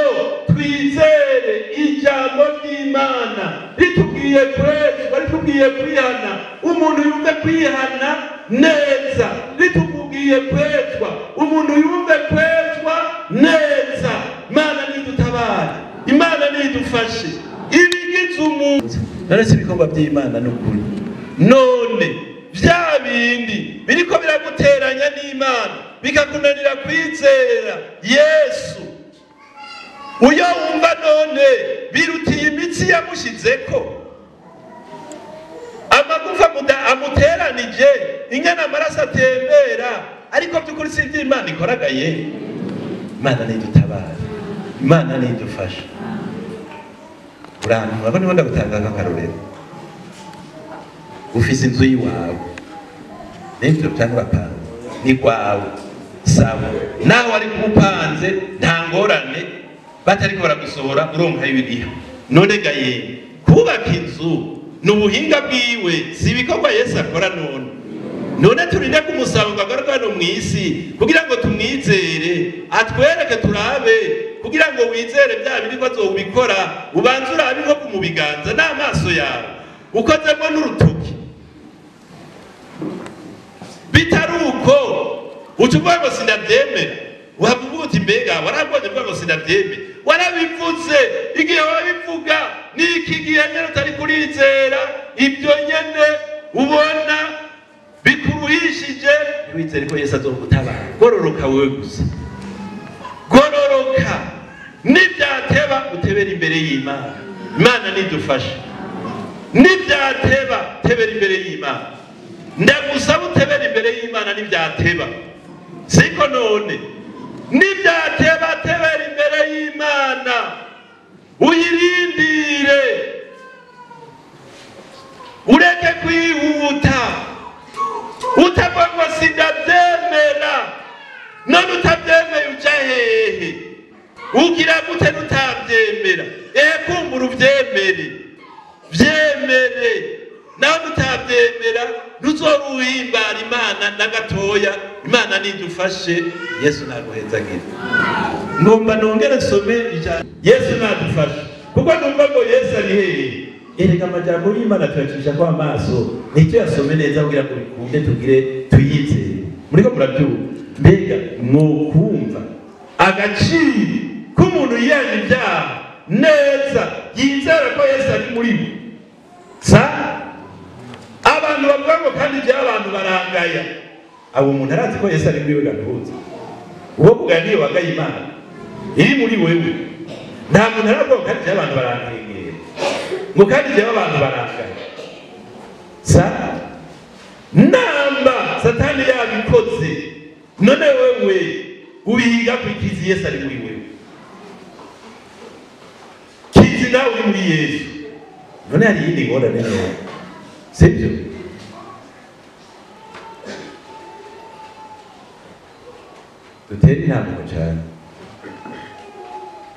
S1: twizere ijambo ry'Imana ritubwiye kwezwa, ritubwiye kwihana. Umuntu yumve kwihana neza, ritubwiye kwezwa, umuntu yumve kwezwa neza. Imana nidutabare, Imana nidufashe ibigize umuntu. None si ibikorwa by'Imana n'ukuri. None vya bindi biriko biraguteranya n'Imana bikakunanira kwizera Yesu, uyo wumva none birutiye imitsi yamushizeko, amagufa amuteranije, ingana amaraso atembera, ariko by'ukuri si iby'Imana ikoraga ye. Imana nidutabare, Imana nidufashe. Urantu abo nibo ndagutanga nk'akarorero. Ufise inzu yiwawe n'ibyo cyangwa panze ni kwawe sawa, nawe ari kupanze nta ngorane, batariko baragusohora uronka ibiriho. None gaye kubaka inzu n'ubuhinga bwiwe, si ibikorwa Yesu akora. None turinde kumusaba ngo agaruke hano mw'isi kugira ngo tumwizere, atwereke turabe, kugira ngo wizere bya biri ko azobikora. Ubanza urabe nko mu biganza n'amaso yawe, ukozemo n'urutoki. Bitaruko ucuvuga ngo sinabyemera, wavuga uti mbega warabonye ngo sinabyemera, warabivuze. Igihe wabivuga n'iki gihe nyene utari kurizera ibyo nyene ubona bikuruhishije, wizere ko Yesu azogutabara. Gororoka wewe gusa, gororoka. Nibyateba utebera imbere y'Imana. Imana nidufashe. Nibyateba tebera imbere y'Imana. Ndagusaba utebera imbere y'Imana nibyateba. Siko none nibyateba tebera imbere y'Imana, uyirindire, ureke kwihuta. Utavuga ngo sindabyemera, none utabyemeye uja hehe? Ugira gute nutabyemera? Kumbura ubyemere, byemere. Nawe utabyemera ntuzoruhimbara Imana na gatoya. Imana nidufashe, Yesu naguhezagire. Ngomba nongere nsome ijambo Yesu nadufashe, kuko numva ngo Yesu ari hehe. Erega amajambo y'Imana turacisha kwa amaso, nicyo yasome neza kugira ngo bikunde tugire tuyizere. Muriko murabyumva? Mbega mwokumva agaciro k'umuntu yiyanga ibyaha neza, yizera ko Yesu ari muri we. Abantu bavuga ngo kandi ibyaha abantu barangaya, abo umuntu arazi ko Yesu ari muri we gahuza. Uwo kuganiye wagaye Imana iri muri wewe, nta muntu aravuga ko kandi ibyaha abantu barangaya ngo kandi ibyaha abantu barangaya. Namba Satani yabikoze, none wewe ubihiga kwikiza Yesu ari muri wewe. Kizi nawe uri muri Yesu, none hari yindi ngorane nawe, sibyo? dutere intambwe cyane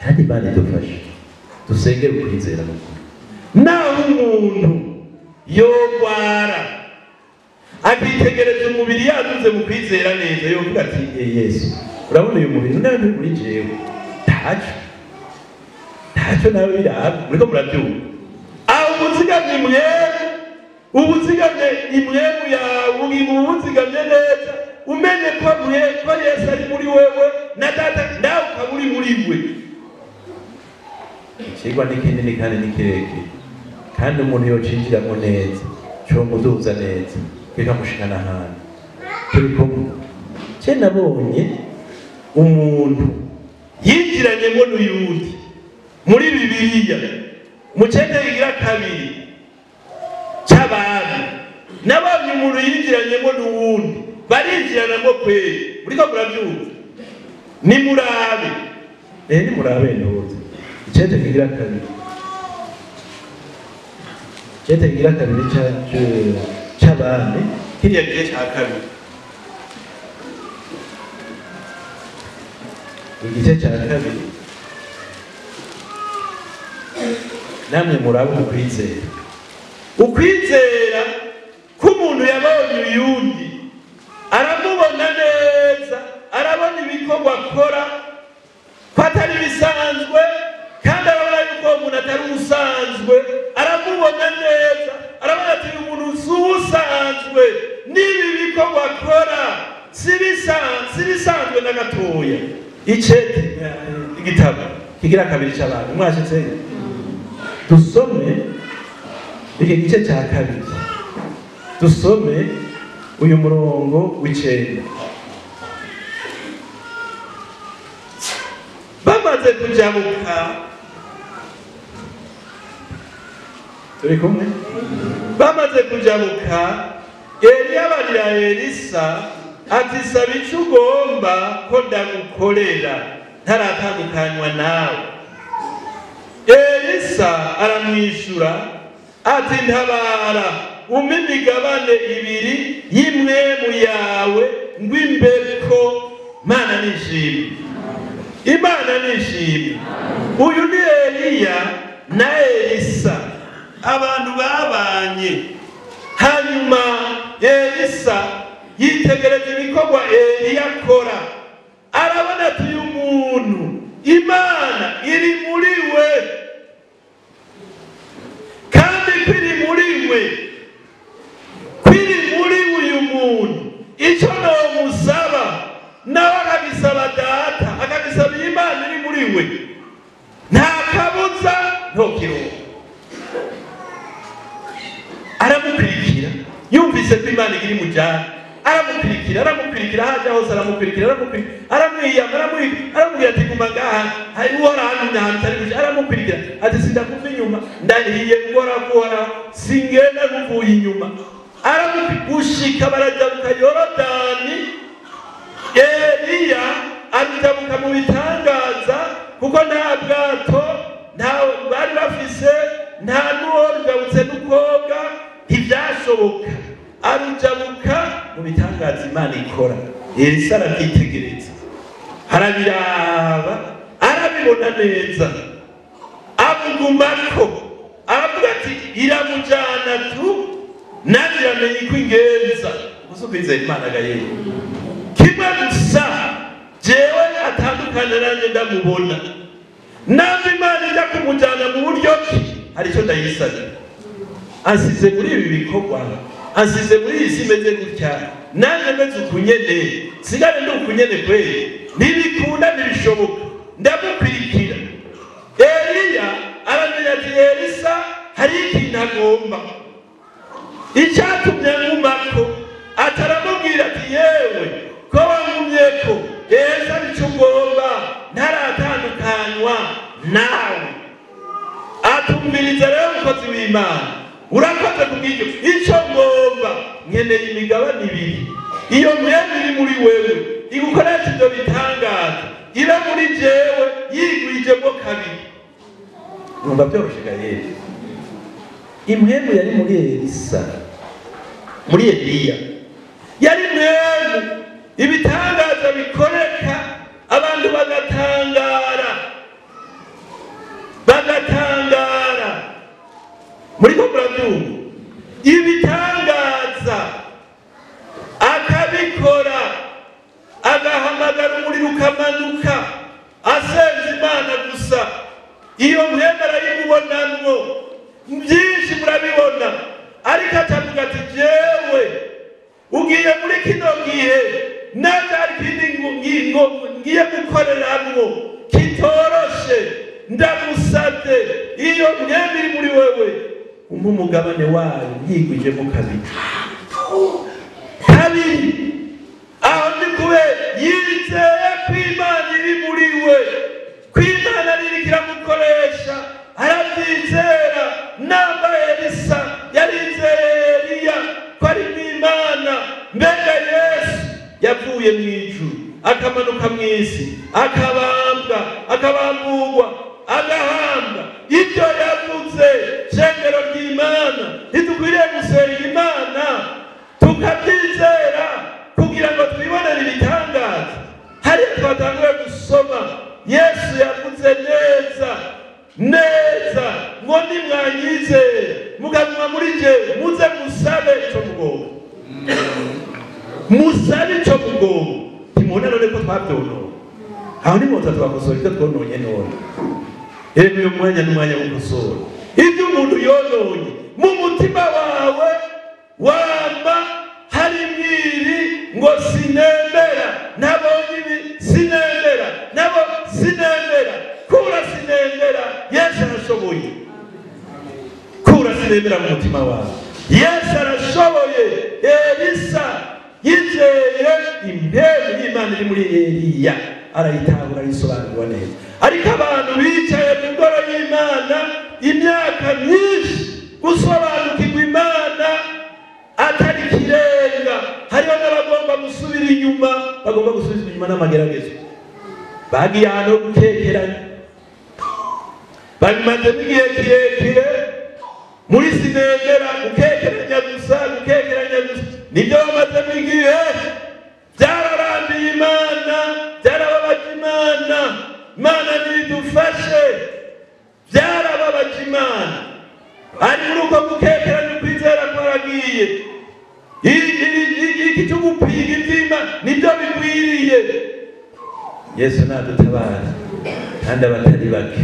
S1: kandi Imana idufashe dusengere ukwizera n'ukuri. Naho umuntu yogwara akitegereza umubiri yaduze mu kwizera neza yovuga ati Yesu urabona uyu mubiri nawe nturi muri jewe ntacyo nawe biraba muriko murabyumva aho ubuzigamye ubuzigamye imwemu yawe ubuzigamye neza umenye ko Yesu ari muri wewe na data nawe ukaba uri muri we. Ikigwa ni kinini kandi ni kirekire kandi umuntu yocinjiramo neza comuduza neza kikamushikana ahantu turi kumwe. Ce nabonye umuntu yinjiranyemo n'uyundi muri Bibiliya mu cete kigira kabiri c'abantu nabonye umuntu yinjiranyemo n'uwundi barinjiranamo kweli muriko muravyumva nimurabe ntuzi icete kigira kabiri c'abami kiriya gice ca kabiri igice ca kabiri namwe murabe ukwizera k'umuntu yabonye uyundi aramubona neza arabona ibikorwa akora ko atari bisanzwe kandi arabona yuko umuntu atari usanzwe aramubona neza arabona ati uyu muntu si usanzwe n'ibi bikorwa akora si bisanzwe na gatoya. Icete igitabo kigira kabiri c'abantu mwashitse dusome iki gice ca kabiri dusome uyu murongo w'icenda. Bamaze kujabuka turi kumwe bamaze kujabuka Eliya abarira Elisa ati saba ico ugomba ko ndagukorera ntaratandukanywa nawe. Elisa aramwishura ati ntabara umpe imigabane ibiri y'imwemu yawe ngw'imbeko. Imana nishimye uyu ni Eliya na Elisa abantu babanye. Hanyuma Elisa yitegereza ibikorwa Eliya akora arabona ati uyu muntu Imana iri muri we kandi kwiri muri uyu muntu icyo nomusaba nawe akabisaba data akabisaba Imana iri muri we nta kabuza ntokiruka. Aramukurikira yumvise ko Imana iri mu jana aramukurikira haja hose aramubwira ati guma ngaha hari uhora hano ahantu utari kuja aramukurikira ati sindakuva inyuma ndahiye guhora singenda nkuvuye inyuma aramugushika barajabuka Yorodani. Eliya arujabuka mu bitangaza kuko nta bwato bari bafise nta n'uworujabutse n'ukobwa ntibyashoboka arujabuka mu bitangaza Imana ikora. Elisa arabyitegereza arabiraba arabibona neza amugumako aravuga ati iramujana tu nanjye iramenye ko ingenza usukwizera Imana gayewe kimwe gusa jewe atandukanye nanjye ndamubona namwe Imana ijya kumujana mu buryo ki hari icyo ndayisabye asize muri ibi bikorwa asize muri iyi si imeze gutya nanjye meze ukunyene sigare ndi ukunyene kweli ntibikunda ntibishoboka ndamukurikira. Eliya aramenya ati Elisa hari ikintu agomba icyatumye ngumako ataramubwira ati yewe ko wangumyeko Elisa nicyo ugomba ntaratandukanywa nawe atumviriza rero umukozi w'Imana urakoze kubw'icyo icyo ngomba nkeneye imigabane ibiri iyo mwemwe iri muri wewe igukoresha ibyo bitangaza ibe muri jewe yigwijemo kabiri. Numva byoroshe gaye imwemu yari muri Elisa muri Eliya yari mwemu ibitangaza bikoreka gihe n'akari ikindi ngiye gukoreramwo kitoroshe ndagusabye iyo myembi iri muri wewe umpa umugabane wayo yigwijemo kabiri aho ni kubera yizeye ko Imana iri muri we ko Imana iri kiramukoresha arabyizera namba Elisa yarizeye Eliya ko ari Imana mbega Yesu yavuye mu ijuru akamanuka mu isi akabambugwa agahambwa ibyo yavuze shengero ry'Imana ntidukwiriye gusenga Imana tukabyizera kugira ngo twibonere ibitangaza hari twatanguye gusoma Yesu yavuze neza ngo nimwanyizere mugaguma muri je muze musabe ico mugogo musabe ico mugogo timona none ko twabyono aho ni moza twakosora ibyo twononye none uyu mwanya n'umwanya wo gusora ibyo umuntu yononye mu mutima wawe wamba hari mwiri ngo sinembera nabonye ibi sinembera nabo sinembera kura sinembera Yesu arashoboye kura sinembera mu mutima wawe Yesu arashoboye Elisa yizeye impemu y'Imana iri muri Eliya arayitahura arisobanurwa neza ariko abantu bicaye mu ngoro y'Imana imyaka myinshi gusobanukirwa Imana atari kirenga hariho n'abagomba gusubira inyuma bagomba gusubiza inyuma n'amageragezo bagiye ahantu gukekeranya babimazemo igihe kirekire muri sinegera gukekeranya gusa nibyo bamazemo igihe byararambiye Imana byarababaje Imana nidufashe byarababaje Imana ari muri uko gukekeranya ukwizera kwaragiye iki cyo gupiga ibyima nibyo bigwiriye Yesu nadutabara kandi abatari bake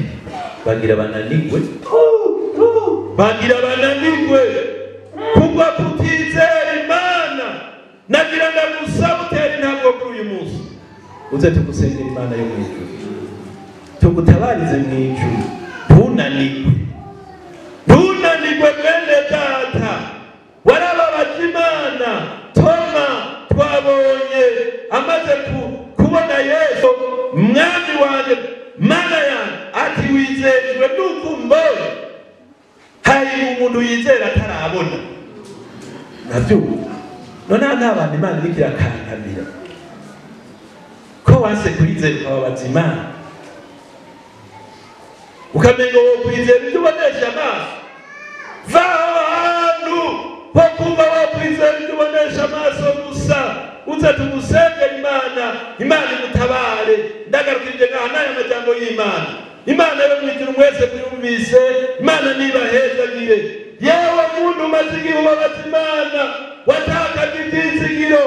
S1: bagira bananigwe kugwa kutizera Imana nagira ndagusaba utera intambwe kuri uyu munsi uze tugusengera Imana yo mu ijuru tugutabarize mu ijuru ntunanigwe mwene data warababaje Imana Toma twabonye amaze kubona Yesu mwami wanjye Mana yanjye ati wizejwe nuko mbonye hari umuntu yizera atarabona nabyo none nta bantu Imana iri kirakankamira ko wanse kwizera ukababaza Imana ukamenga wo kwizera ibyo ubonesha amaso vaho hantu ho kuba wo kwizera ibyo ubonesha amaso gusa uze tugusengera Imana imutabare ndagarukije ngaha n'aya majambo y'Imana Imana yo mu ijuru mwese muyumvise Imana nibahezagire yewe muntu umaze igihe ubabaza Imana watakaje ibyizigiro